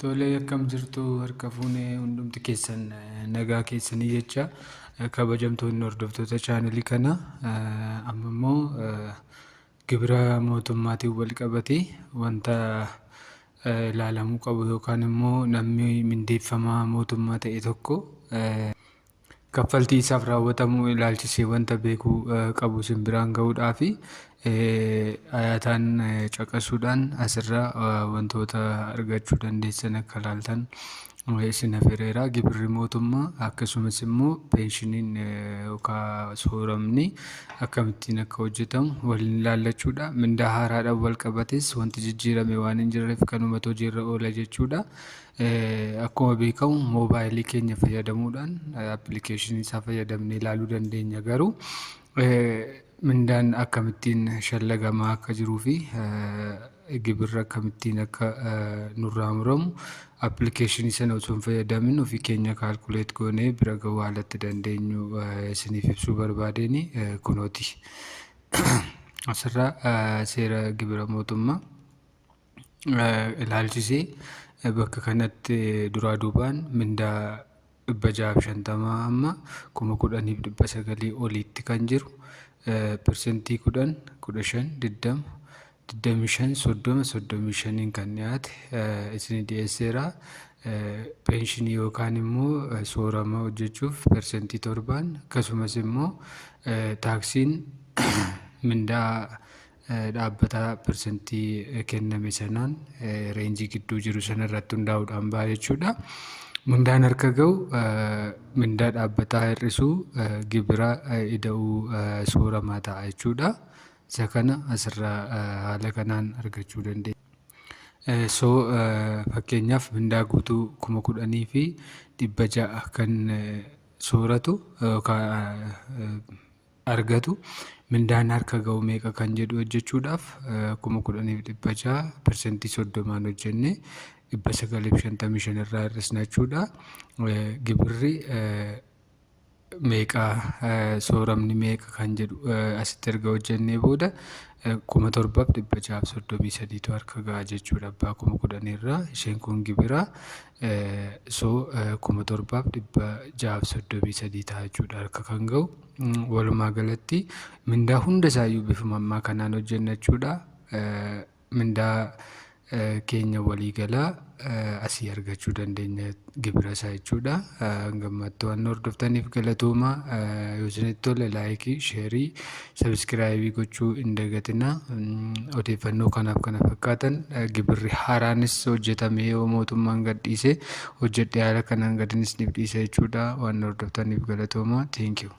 Tolee, akkam jirtu harka fuunee hundumti keessan nagaa keessanii jecha kabajamtoonni hordoftoota chaanalii kana amma immoo gibira mootummaatiin wal qabatee wanta ilaalamuu qabu yookaan immoo namni mindeeffamaa mootummaa ta'e tokko kaffaltii isaaf raawwatamuu ilaalchisee wanta beekuu qabu simbiraan ga'uudhaa fi ayaataan caqasuudhaan asirraa wantoota argachuu dandeessan akka ilaaltan isin affeereera. Gibirri mootummaa akkasumas immoo peeshiniin yookaan sooramni akkamittiin akka hojjetamu waliin ilaallachuudha. Mindaa haaraadhaan wal qabates wanti jijjiirame waan hin jirreef kanumatu hojiirra oola jechuudha. Akkuma beekamu moobaayilii keenya fayyadamuudhaan appilikeeshinii isaa fayyadamnee ilaaluu dandeenya. Garuu mindaan akkamittiin shallagamaa akka jiruu fi gibirri akkamittiin akka nurraa muramu appilikeeshinii sana osoo hin fayyadamin ofii keenya kaalkuleet goonee bira ga'uu haalatti dandeenyu isiniif ibsuu barbaadeen kunooti. Asirraa seera gibira mootummaa ilaalchisee bakka kanatti duraa duubaan mindaa 650 amma 10,900 oliitti kan jiru persentii 10, 15, 20, 25, 30, 35 kan dhiyaate isin dhiyeesseera. Peenshinii yookaan immoo soorama hojjechuuf persentii 7 akkasumas immoo taaksiin mindaa dhaabbataa persentii kenname sanaan reenjii gidduu jiru sanarratti hundaa'uudhaan ba'a jechuudha. Mindaan harka ga'u mindaa dhaabbataa hir'isuu gibira ida'uu sooramaa ta'a jechuudha. Isa kana asirraa haala kanaan argachuu dandeenya. Fakkeenyaaf mindaa guutuu 10,000 fi 600 kan sooratu yookaan argatu mindaan harka ga'u meeqa kan jedhu hojjechuudhaaf 10,600 persentii 30 hojjenne 955 irraa hir'isna jechuudha. Gibirri meeqa sooramni meeqa kan jedhu asitti erga hojjennee booda 7,633 harka ga'a jechuudha. Abbaa 10,000 irraa isheen kun gibira 7,633 ta'a jechuudha harka kan ga'u. Walumaa galatti mindaa hunda isaayyuu bifuma ammaa kanaan hojjenna jechuudha. Mindaa keenya waliigalaa asii argachuu dandeenya gibira isaa jechuudha. Gammaddoo waan hordoftaniif galatooma. Yoo isinitti tole laayikii, sheerii, sabiskiraayibii gochuu hin dagatinaa. Odeeffannoo kanaaf kana fakkaatan gibirri haaraanis hojjetamee yoo mootummaan gadhiise hojjedhee haala kanaan gadinis ni dhiisa jechuudha. Waan hordoftaniif galatooma. Thank you.